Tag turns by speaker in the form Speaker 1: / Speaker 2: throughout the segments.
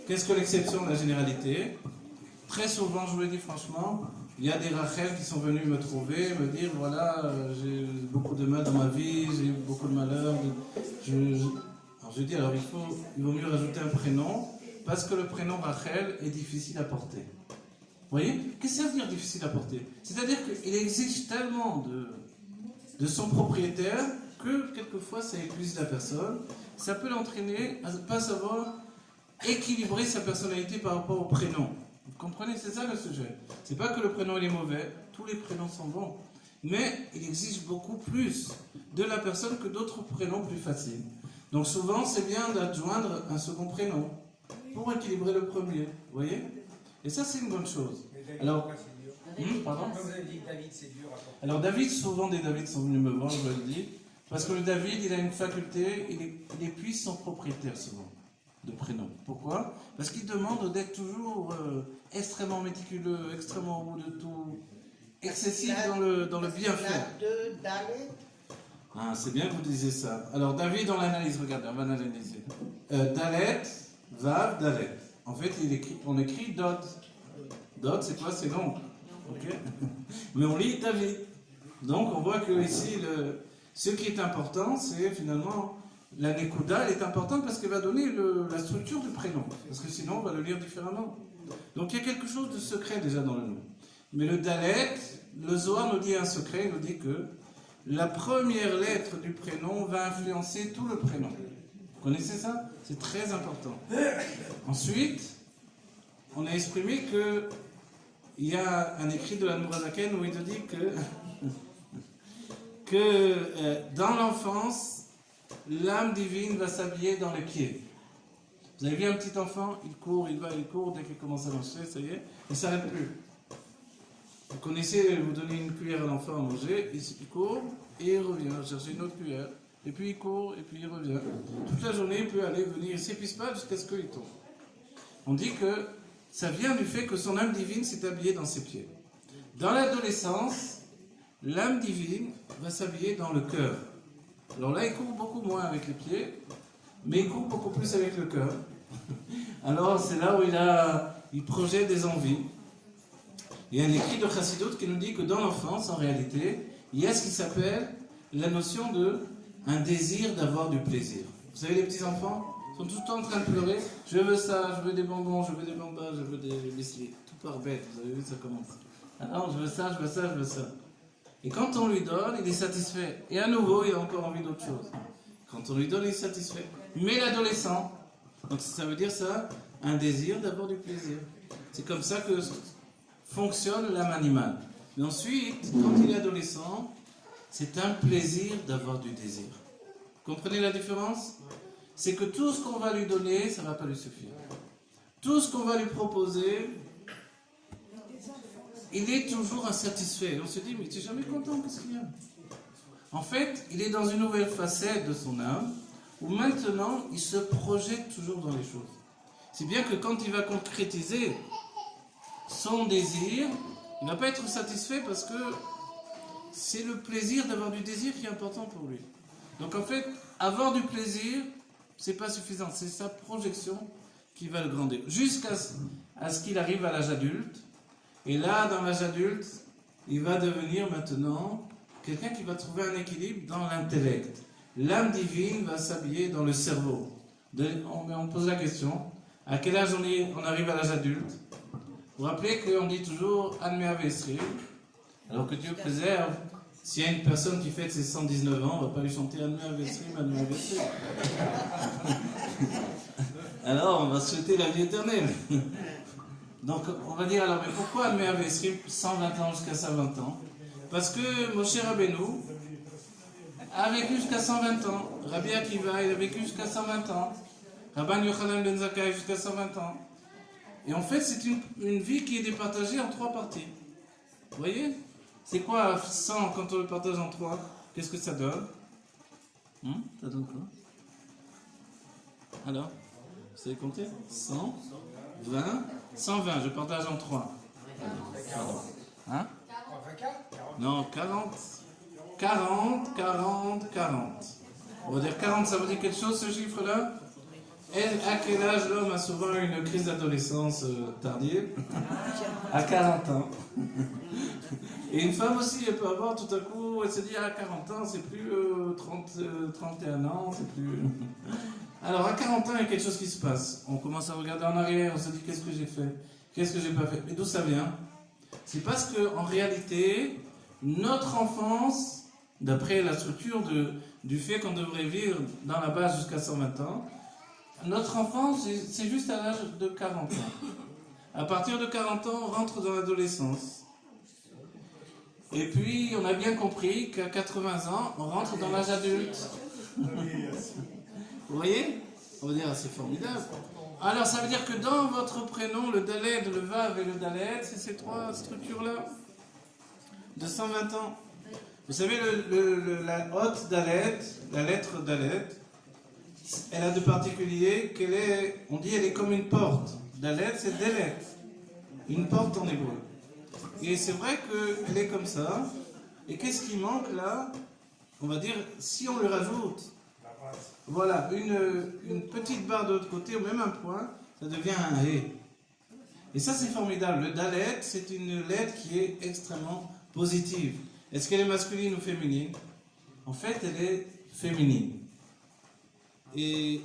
Speaker 1: Qu'est-ce que l'exception de la généralité? Très souvent, je vous le dis franchement, il y a des Rachel qui sont venus me trouver, me dire voilà, j'ai beaucoup de mal dans ma vie, j'ai eu beaucoup de malheurs. Alors je dis alors il vaut mieux rajouter un prénom parce que le prénom Rachel est difficile à porter. Vous voyez? Qu'est-ce que ça veut dire difficile à porter? C'est-à-dire qu'il exige tellement de son propriétaire que quelquefois ça épuise la personne. Ça peut l'entraîner à ne pas savoir équilibrer sa personnalité par rapport au prénom. Vous comprenez? C'est ça le sujet. C'est pas que le prénom il est mauvais, tous les prénoms sont bons. Mais il exige beaucoup plus de la personne que d'autres prénoms plus faciles. Donc souvent c'est bien d'adjoindre un second prénom pour équilibrer le premier. Vous voyez? Et ça c'est une bonne chose. Alors, pardon?
Speaker 2: Comme vous avez dit, David, c'est dur à porter.
Speaker 1: Alors David, souvent des David sont venus me voir, je le dis, parce que le David, il a une faculté, il épuise son propriétaire souvent, de prénom. Pourquoi? Parce qu'il demande d'être toujours extrêmement méticuleux, extrêmement au bout de tout, excessif dans le bien faire. Ah, c'est bien que vous disiez ça. Alors David, on l'analyse, regardez, on va l'analyser. Dalet, Vav, Dalet. En fait, on écrit Dot. Dot, c'est quoi? C'est long. Okay. Mais on lit David. Donc on voit que ici, ce qui est important, c'est finalement la Nekuda, elle est importante parce qu'elle va donner la structure du prénom. Parce que sinon, on va le lire différemment. Donc il y a quelque chose de secret déjà dans le nom. Mais le Dalet, le Zohar nous dit un secret, il nous dit que la première lettre du prénom va influencer tout le prénom. Vous connaissez ça? C'est très important. Ensuite, on a exprimé que il y a un écrit de la Nourazaken où il te dit que dans l'enfance, l'âme divine va s'habiller dans les pieds. Vous avez vu un petit enfant, il court, il court, dès qu'il commence à marcher, ça y est, il ne s'arrête plus. Vous connaissez, vous donnez une cuillère à l'enfant à manger, il court et il revient chercher une autre cuillère. Et puis il court et puis il revient. Toute la journée, il peut aller, venir, il ne s'épuise pas jusqu'à ce qu'il tombe. On dit que ça vient du fait que son âme divine s'est habillée dans ses pieds. Dans l'adolescence, l'âme divine va s'habiller dans le cœur. Alors là, il court beaucoup moins avec les pieds, mais il court beaucoup plus avec le cœur. Alors c'est là où il projette des envies. Il y a un écrit de Chassidut qui nous dit que dans l'enfance, en réalité, il y a ce qui s'appelle la notion de un désir d'avoir du plaisir. Vous savez, les petits-enfants sont tout le temps en train de pleurer. Je veux ça, je veux des bonbons, je veux des bambas, je veux des biscuits. Tout par bête, vous avez vu, ça commence. Alors, je veux ça, je veux ça, je veux ça. Et quand on lui donne, il est satisfait. Et à nouveau, il a encore envie d'autre chose. Quand on lui donne, il est satisfait. Mais l'adolescent, donc ça veut dire ça, un désir d'avoir du plaisir. C'est comme ça que fonctionne l'âme animale. Mais ensuite, quand il est adolescent, c'est un plaisir d'avoir du désir. Vous comprenez la différence? C'est que tout ce qu'on va lui donner, ça ne va pas lui suffire. Tout ce qu'on va lui proposer, il est toujours insatisfait. On se dit, mais tu n'es jamais content, qu'est-ce qu'il y a? En fait, il est dans une nouvelle facette de son âme, où maintenant, il se projette toujours dans les choses. C'est bien que quand il va concrétiser son désir, il ne va pas être satisfait parce que c'est le plaisir d'avoir du désir qui est important pour lui. Donc en fait, avoir du plaisir, c'est pas suffisant, c'est sa projection qui va le grandir. Jusqu'à ce qu'il arrive à l'âge adulte. Et là, dans l'âge adulte, il va devenir maintenant quelqu'un qui va trouver un équilibre dans l'intellect. L'âme divine va s'habiller dans le cerveau. On pose la question, à quel âge on arrive à l'âge adulte? Vous vous rappelez qu'on dit toujours « Admea Vesri », alors que Dieu préserve. S'il y a une personne qui fête ses 119 ans, on ne va pas lui chanter « Admea Vesri, Admea Vesri ». Alors, on va souhaiter la vie éternelle. Donc, on va dire alors, mais pourquoi Admea Vesri 120 ans jusqu'à 120 ans? Parce que Moshe Rabbeinu a vécu jusqu'à 120 ans. Rabbi Akiva, il a vécu jusqu'à 120 ans. Rabban Yochanan ben Zakkai jusqu'à 120 ans. Et en fait, c'est une vie qui est départagée en 3 parties. Vous voyez? C'est quoi 100 quand on le partage en 3? Qu'est-ce que ça donne? Ça donne quoi? Alors, vous savez compter? 100, 20, 120, je partage en 3. Pardon. Hein? Non, 40. 40, 40, 40. On va dire 40, ça veut dire quelque chose ce chiffre-là? À quel âge l'homme a souvent une crise d'adolescence tardive? À 40 ans. Et une femme aussi, elle peut avoir tout à coup, elle se dit à 40 ans, c'est plus 31 ans, c'est plus... Alors à 40 ans, il y a quelque chose qui se passe. On commence à regarder en arrière, on se dit qu'est-ce que j'ai fait? Qu'est-ce que j'ai pas fait? Mais d'où ça vient? C'est parce qu'en réalité, notre enfance, d'après la structure du fait qu'on devrait vivre dans la base jusqu'à 120 ans, notre enfance, c'est juste à l'âge de 40 ans. À partir de 40 ans, on rentre dans l'adolescence. Et puis, on a bien compris qu'à 80 ans, on rentre dans l'âge adulte. Vous voyez? On va dire, c'est formidable. Alors, ça veut dire que dans votre prénom, le Dalet, le Vav et le Dalet, c'est ces trois structures-là de 120 ans. Vous savez, la haute Dalet, la lettre Dalet, elle a de particulier qu'elle est, on dit, elle est comme une porte. Dalet, c'est Delet, une porte en hébreu. Et c'est vrai qu'elle est comme ça. Et qu'est-ce qui manque là? On va dire, si on le rajoute, voilà, une petite barre de l'autre côté, ou même un point, ça devient un He. Et ça, c'est formidable. Le Dalet, c'est une lettre qui est extrêmement positive. Est-ce qu'elle est masculine ou féminine? En fait, elle est féminine. Et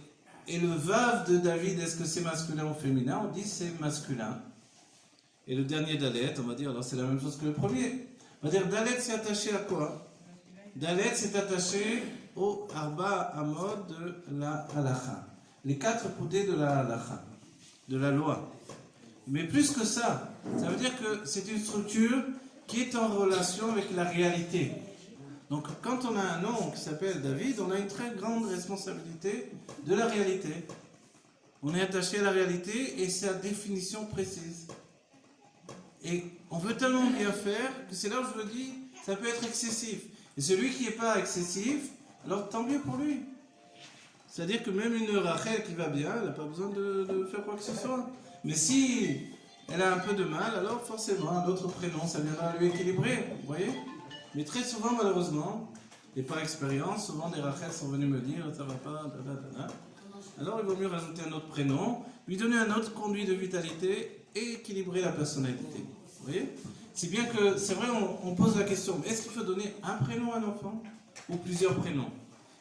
Speaker 1: le Vav de David, est-ce que c'est masculin ou féminin? On dit c'est masculin. Et le dernier Dalet, on va dire, alors c'est la même chose que le premier. On va dire Dalet, c'est attaché à quoi? Dalet, c'est attaché au Arba Amod de la Halacha. Les 4 coudées de la Halacha, de la loi. Mais plus que ça, ça veut dire que c'est une structure qui est en relation avec la réalité. Donc quand on a un nom qui s'appelle David, on a une très grande responsabilité de la réalité. On est attaché à la réalité et sa définition précise. Et on veut tellement bien faire que c'est là où je me dis, ça peut être excessif. Et celui qui n'est pas excessif, alors tant mieux pour lui. C'est-à-dire que même une Rachel qui va bien, elle n'a pas besoin de faire quoi que ce soit. Mais si elle a un peu de mal, alors forcément un autre prénom, ça viendra lui équilibrer, vous voyez? Mais très souvent, malheureusement, et par expérience, souvent des Rachel sont venus me dire, ça va pas, alors il vaut mieux rajouter un autre prénom, lui donner un autre conduit de vitalité et équilibrer la personnalité. Vous voyez? Si bien que, c'est vrai, on pose la question, est-ce qu'il faut donner un prénom à un enfant ou plusieurs prénoms?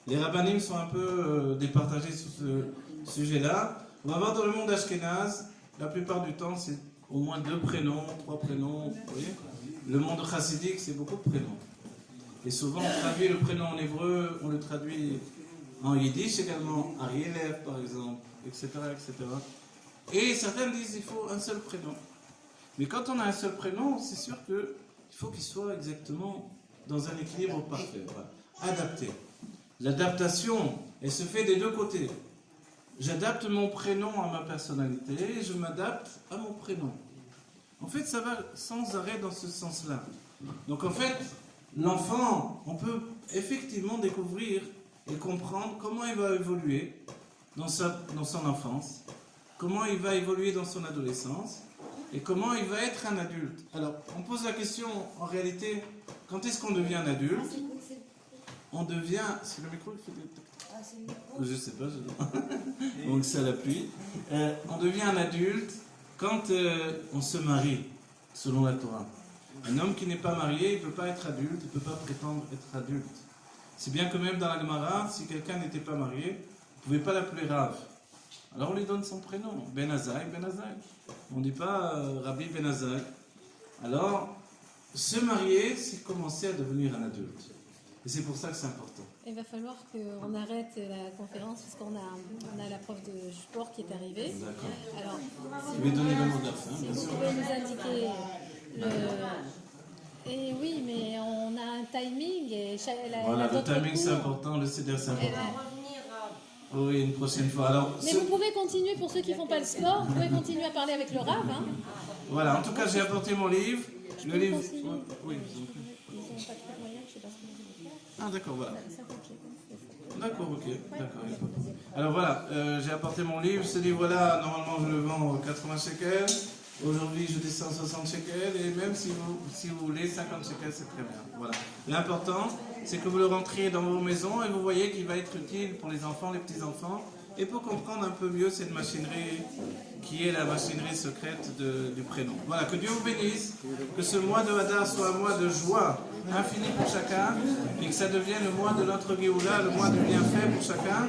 Speaker 1: Les rabbinim sont un peu départagés sur ce sujet-là. On va voir dans le monde ashkénaze, la plupart du temps, c'est au moins 2 prénoms, 3 prénoms, vous voyez? Le monde chassidique, c'est beaucoup de prénoms. Et souvent, on traduit le prénom en hébreu, on le traduit en yiddish également, Arielev par exemple, etc., etc. Et certains disent qu'il faut un seul prénom. Mais quand on a un seul prénom, c'est sûr qu'il faut qu'il soit exactement dans un équilibre parfait, voilà. Adapté. L'adaptation, elle se fait des 2 côtés. J'adapte mon prénom à ma personnalité et je m'adapte à mon prénom. En fait, ça va sans arrêt dans ce sens-là. Donc en fait, l'enfant, on peut effectivement découvrir et comprendre comment il va évoluer dans son enfance, comment il va évoluer dans son adolescence, et comment il va être un adulte. Alors, on pose la question, en réalité, quand est-ce qu'on devient un adulte? On devient... C'est le micro qui fait des... Je sais pas, donc ça l'appuie. On devient un adulte quand on se marie, selon la Torah. Un homme qui n'est pas marié, il ne peut pas être adulte, il ne peut pas prétendre être adulte. C'est bien que même dans la Gemara, si quelqu'un n'était pas marié, on ne pouvait pas l'appeler Rav. Alors on lui donne son prénom, Ben Azai, Ben Azai. On ne dit pas Rabbi Ben Azai. Alors, se marier, c'est commencer à devenir un adulte. Et c'est pour ça que c'est important.
Speaker 3: Il va falloir qu'on arrête la conférence parce qu'on a la prof de sport qui est arrivée.
Speaker 1: D'accord.
Speaker 3: Alors,
Speaker 1: Je vais donner le mot de la fin,
Speaker 3: si
Speaker 1: bien
Speaker 3: vous
Speaker 1: sûr.
Speaker 3: pouvez nous indiquer le... Et oui, mais on a un timing et
Speaker 1: Voilà, le timing c'est important, le CDR c'est important. Oui, une prochaine fois. Alors,
Speaker 3: mais vous pouvez continuer, pour ceux qui ne font pas le sport, vous pouvez continuer à parler avec le Rav. Hein.
Speaker 1: Voilà, en tout cas j'ai apporté mon livre. Le livre...
Speaker 3: continuer.
Speaker 1: Oui,
Speaker 3: Ils n'ont pas trop de moyens, je ne sais pas ce qu'ils vont faire.
Speaker 1: Ah d'accord, voilà.
Speaker 3: Ça coûte cher.
Speaker 1: D'accord, ok. D'accord. Alors voilà, j'ai apporté mon livre. Ce livre-là, normalement, je le vends 80 shekels. Aujourd'hui, je descends 60 shekels. Et même si vous voulez 50 shekels, c'est très bien. Voilà. L'important, c'est que vous le rentriez dans vos maisons et vous voyez qu'il va être utile pour les enfants, les petits-enfants. et pour comprendre un peu mieux cette machinerie qui est la machinerie secrète du prénom. Voilà, que Dieu vous bénisse, que ce mois de Hadar soit un mois de joie infinie pour chacun, et que ça devienne le mois de notre Géoula, le mois du bienfait pour chacun,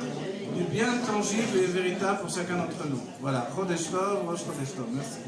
Speaker 1: du bien tangible et véritable pour chacun d'entre nous. Voilà, Chodesh Tov, Rosh Chodesh Tov. Merci.